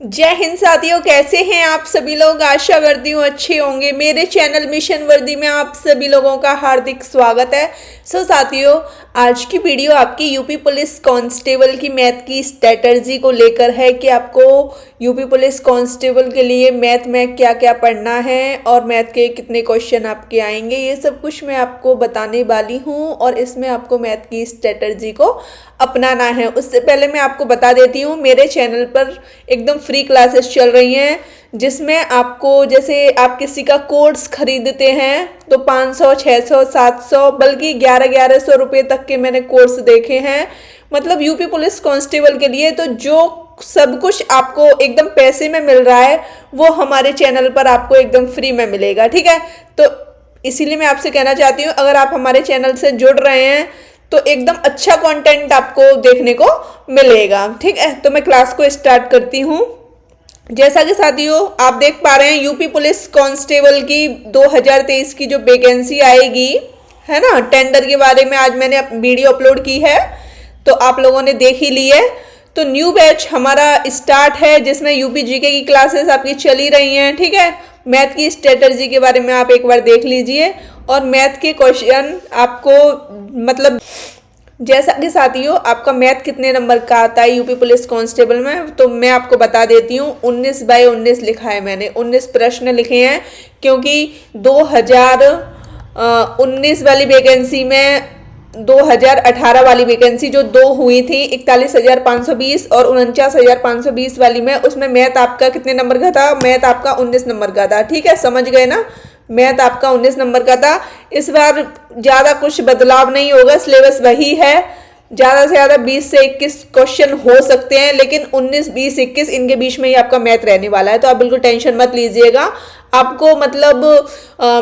जय हिंद साथियों, कैसे हैं आप सभी लोग। आशा करती हूँ अच्छे होंगे। मेरे चैनल मिशन वर्दी में आप सभी लोगों का हार्दिक स्वागत है। साथियों, आज की वीडियो आपकी यूपी पुलिस कांस्टेबल की मैथ की स्ट्रेटजी को लेकर है कि आपको यूपी पुलिस कांस्टेबल के लिए मैथ में क्या क्या पढ़ना है और मैथ के कितने क्वेश्चन आपके आएंगे, ये सब कुछ मैं आपको बताने वाली हूँ और इसमें आपको मैथ की स्ट्रेटजी को अपनाना है। उससे पहले मैं आपको बता देती हूँ, मेरे चैनल पर एकदम फ्री क्लासेस चल रही हैं जिसमें आपको, जैसे आप किसी का कोर्स खरीदते हैं तो 500, 600, 700 बल्कि 1100 रुपये तक के मैंने कोर्स देखे हैं। मतलब यूपी पुलिस कांस्टेबल के लिए तो जो सब कुछ आपको एकदम पैसे में मिल रहा है वो हमारे चैनल पर आपको एकदम फ्री में मिलेगा। ठीक है, तो इसीलिए मैं आपसे कहना चाहती हूँ, अगर आप हमारे चैनल से जुड़ रहे हैं तो एकदम अच्छा कंटेंट आपको देखने को मिलेगा। ठीक है, तो मैं क्लास को स्टार्ट करती हूँ। जैसा कि साथियों आप देख पा रहे हैं, यूपी पुलिस कांस्टेबल की 2023 की जो वैकेंसी आएगी है ना, टेंडर के बारे में आज मैंने वीडियो अपलोड की है तो आप लोगों ने देख ही ली है। तो न्यू बैच हमारा स्टार्ट है जिसमें यूपी जीके की क्लासेस आपकी चली रही हैं। ठीक है, मैथ की स्ट्रेटजी के बारे में आप एक बार देख लीजिए और मैथ के क्वेश्चन आपको, मतलब जैसा कि साथियों आपका मैथ कितने नंबर का आता है यूपी पुलिस कांस्टेबल में, तो मैं आपको बता देती हूँ। 19/19 लिखा है मैंने, 19 प्रश्न लिखे हैं क्योंकि 2019 वाली वैकेंसी में 2018 वाली वैकेंसी जो 2 हुई थी, 41,520 और 49,520 वाली में, उसमें मैथ आपका कितने नंबर का था? मैथ आपका 19 नंबर का था। ठीक है, समझ गए ना, मैथ आपका 19 नंबर का था। इस बार ज़्यादा कुछ बदलाव नहीं होगा, सिलेबस वही है। ज़्यादा से ज़्यादा 20 से 21 क्वेश्चन हो सकते हैं, लेकिन 19, 20, 21 इनके बीच में ही आपका मैथ रहने वाला है। तो आप बिल्कुल टेंशन मत लीजिएगा। आपको मतलब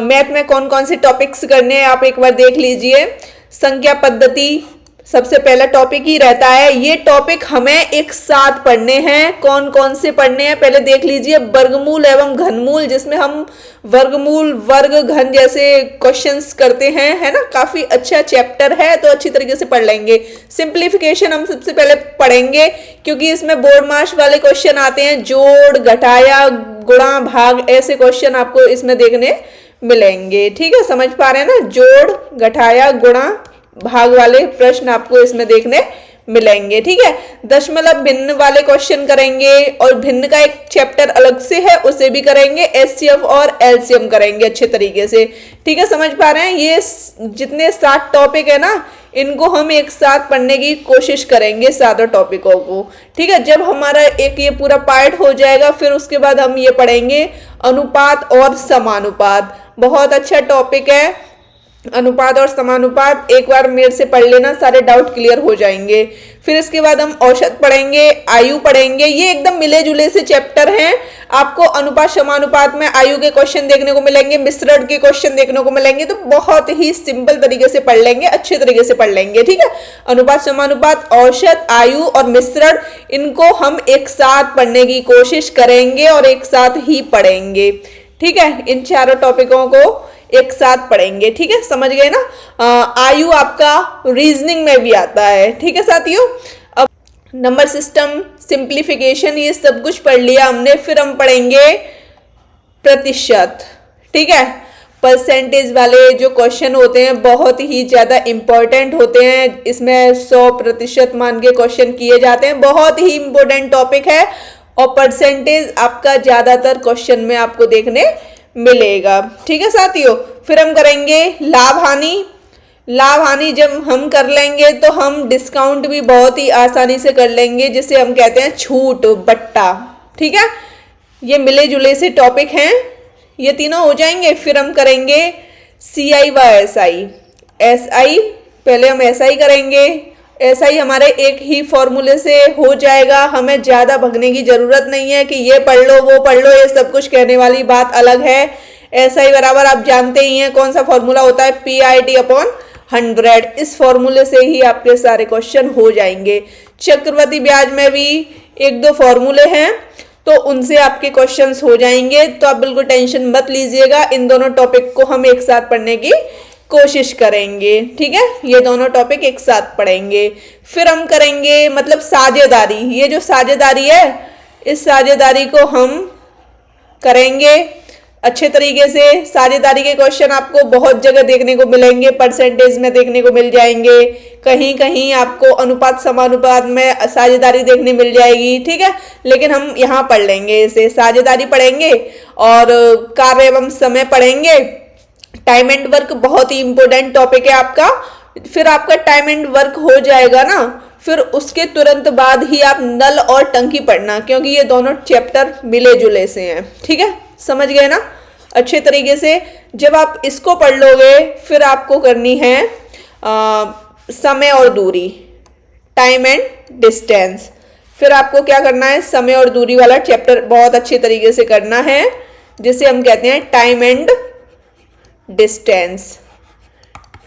मैथ में कौन कौन से टॉपिक्स करने हैं आप एक बार देख लीजिए। संख्या पद्धति सबसे पहला टॉपिक ही रहता है। ये टॉपिक हमें एक साथ पढ़ने हैं। कौन कौन से पढ़ने हैं पहले देख लीजिए। वर्गमूल एवं घनमूल, जिसमें हम वर्गमूल, वर्ग, घन जैसे क्वेश्चंस करते हैं, है ना। काफी अच्छा चैप्टर है तो अच्छी तरीके से पढ़ लेंगे। सिंप्लीफिकेशन हम सबसे पहले पढ़ेंगे क्योंकि इसमें बोर्ड मार्क्स वाले क्वेश्चन आते हैं। जोड़, घटाया, गुणा, भाग, ऐसे क्वेश्चन आपको इसमें देखने मिलेंगे। ठीक है, समझ पा रहे हैं ना। जोड़, घटाया, गुणा, भाग वाले प्रश्न आपको इसमें देखने मिलेंगे। ठीक है, दशमलव भिन्न वाले क्वेश्चन करेंगे और भिन्न का एक चैप्टर अलग से है, उसे भी करेंगे। एचसीएफ और एलसीएम करेंगे अच्छे तरीके से। ठीक है, समझ पा रहे हैं। ये जितने 7 टॉपिक है ना, इनको हम एक साथ पढ़ने की कोशिश करेंगे, सारे टॉपिकों को। ठीक है, जब हमारा एक ये पूरा पार्ट हो जाएगा फिर उसके बाद हम ये पढ़ेंगे अनुपात और समानुपात। बहुत अच्छा टॉपिक है अनुपात और समानुपात। एक बार मेरे से पढ़ लेना, सारे डाउट क्लियर हो जाएंगे। फिर इसके बाद हम औसत पढ़ेंगे, आयु पढ़ेंगे। ये एकदम मिले जुले से चैप्टर हैं। आपको अनुपात समानुपात में आयु के क्वेश्चन देखने को मिलेंगे, मिश्रण के क्वेश्चन देखने को मिलेंगे। तो बहुत ही सिंपल तरीके से पढ़ लेंगे, अच्छे तरीके से पढ़ लेंगे। ठीक है, अनुपात, समानुपात, औसत, आयु और मिश्रण, इनको हम एक साथ पढ़ने की कोशिश करेंगे और एक साथ ही पढ़ेंगे। ठीक है, इन चारों टॉपिकों को एक साथ पढ़ेंगे। ठीक है, समझ गए ना। आयु आपका रीजनिंग में भी आता है। ठीक है साथियों, अब नंबर सिस्टम, सिंप्लीफिकेशन, ये सब कुछ पढ़ लिया हमने। फिर हम पढ़ेंगे प्रतिशत। ठीक है, परसेंटेज वाले जो क्वेश्चन होते हैं बहुत ही ज्यादा इंपॉर्टेंट होते हैं। इसमें 100% मान के क्वेश्चन किए जाते हैं। बहुत ही इंपॉर्टेंट टॉपिक है और परसेंटेज आपका ज्यादातर क्वेश्चन में आपको देखने मिलेगा। ठीक है साथियों, फिर हम करेंगे लाभ हानि। लाभ हानि जब हम कर लेंगे तो हम डिस्काउंट भी बहुत ही आसानी से कर लेंगे, जिसे हम कहते हैं छूट बट्टा। ठीक है, ये मिले जुले से टॉपिक हैं, ये तीनों हो जाएंगे। फिर हम करेंगे सीआई व एसआई। एसआई पहले हम एसआई करेंगे। ऐसा ही हमारे एक ही फॉर्मूले से हो जाएगा, हमें ज़्यादा भगने की ज़रूरत नहीं है कि ये पढ़ लो वो पढ़ लो, ये सब कुछ कहने वाली बात अलग है। ऐसा ही बराबर आप जानते ही हैं कौन सा फॉर्मूला होता है, PIT/100। इस फॉर्मूले से ही आपके सारे क्वेश्चन हो जाएंगे। चक्रवृद्धि ब्याज में भी 1-2 फॉर्मूले हैं तो उनसे आपके क्वेश्चंस हो जाएंगे। तो आप बिल्कुल टेंशन मत लीजिएगा, इन दोनों टॉपिक को हम एक साथ पढ़ने की कोशिश करेंगे। ठीक है, ये दोनों टॉपिक एक साथ पढ़ेंगे। फिर हम करेंगे मतलब साझेदारी। ये जो साझेदारी है इस साझेदारी को हम करेंगे अच्छे तरीके से। साझेदारी के क्वेश्चन आपको बहुत जगह देखने को मिलेंगे, परसेंटेज में देखने को मिल जाएंगे, कहीं कहीं आपको अनुपात समानुपात में साझेदारी देखने मिल जाएगी, ठीक है। लेकिन हम यहाँ पढ़ लेंगे इसे, साझेदारी पढ़ेंगे और कार्य एवं समय पढ़ेंगे। टाइम एंड वर्क बहुत ही इंपॉर्टेंट टॉपिक है आपका। फिर आपका टाइम एंड वर्क हो जाएगा ना, फिर उसके तुरंत बाद ही आप नल और टंकी पढ़ना, क्योंकि ये दोनों चैप्टर मिले जुले से हैं, ठीक है। समझ गए ना अच्छे तरीके से। जब आप इसको पढ़ लोगे फिर आपको करनी है समय और दूरी, टाइम एंड डिस्टेंस। फिर आपको क्या करना है, समय और दूरी वाला चैप्टर बहुत अच्छे तरीके से करना है, जिसे हम कहते हैं time and distance.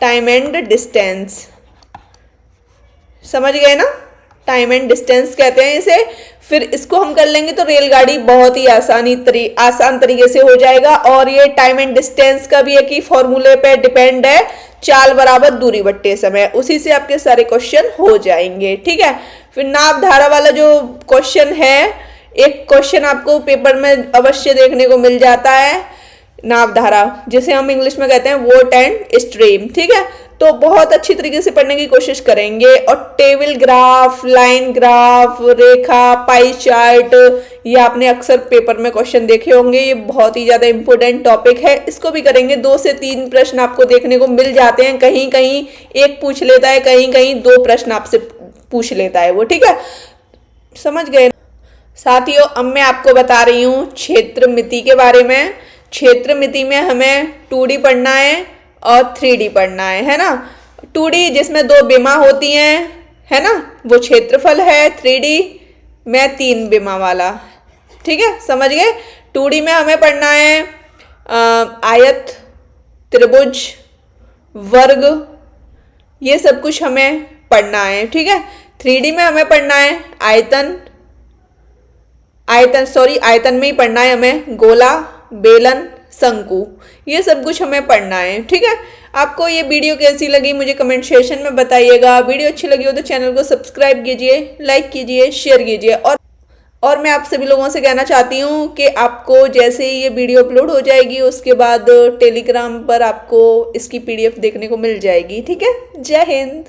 Time and distance समझ गए ना, टाइम एंड डिस्टेंस कहते हैं इसे। फिर इसको हम कर लेंगे तो रेलगाड़ी बहुत ही आसान तरीके से हो जाएगा। और ये टाइम एंड डिस्टेंस का भी एक ही फॉर्मूले पे डिपेंड है, चाल बराबर दूरी बट्टे समय, उसी से आपके सारे क्वेश्चन हो जाएंगे, ठीक है। फिर नाप धारा वाला जो क्वेश्चन है, एक क्वेश्चन आपको पेपर में अवश्य देखने को मिल जाता है, नाप धारा, जिसे हम इंग्लिश में कहते हैं वोट एंड स्ट्रीम, ठीक है। तो बहुत अच्छी तरीके से पढ़ने की कोशिश करेंगे। और टेबल ग्राफ, लाइन ग्राफ, रेखा, पाई चार्ट, ये आपने अक्सर पेपर में क्वेश्चन देखे होंगे, ये बहुत ही ज़्यादा इंपॉर्टेंट टॉपिक है, इसको भी करेंगे। 2 से 3 प्रश्न आपको देखने को मिल जाते हैं, कहीं कहीं एक पूछ लेता है, कहीं कहीं 2 प्रश्न आपसे पूछ लेता है वो, ठीक है। समझ गए साथियों। अब मैं आपको बता रही हूँ क्षेत्र मिति के बारे में। क्षेत्र मिति में हमें 2D पढ़ना है और 3D पढ़ना है ना। 2D जिसमें 2 विमा होती हैं, है ना, वो क्षेत्रफल है। 3D में 3 विमा वाला, ठीक है, समझ गए। 2D में हमें पढ़ना है आयत, त्रिभुज, वर्ग, ये सब कुछ हमें पढ़ना है, ठीक है। 3D में हमें पढ़ना है आयतन में ही पढ़ना है हमें, गोला, बेलन, शंकु, ये सब कुछ हमें पढ़ना है, ठीक है। आपको ये वीडियो कैसी लगी मुझे कमेंट सेक्शन में बताइएगा। वीडियो अच्छी लगी हो तो चैनल को सब्सक्राइब कीजिए, लाइक कीजिए, शेयर कीजिए। और मैं आप सभी लोगों से कहना चाहती हूँ कि आपको जैसे ही ये वीडियो अपलोड हो जाएगी उसके बाद टेलीग्राम पर आपको इसकी PDF देखने को मिल जाएगी, ठीक है। जय हिंद।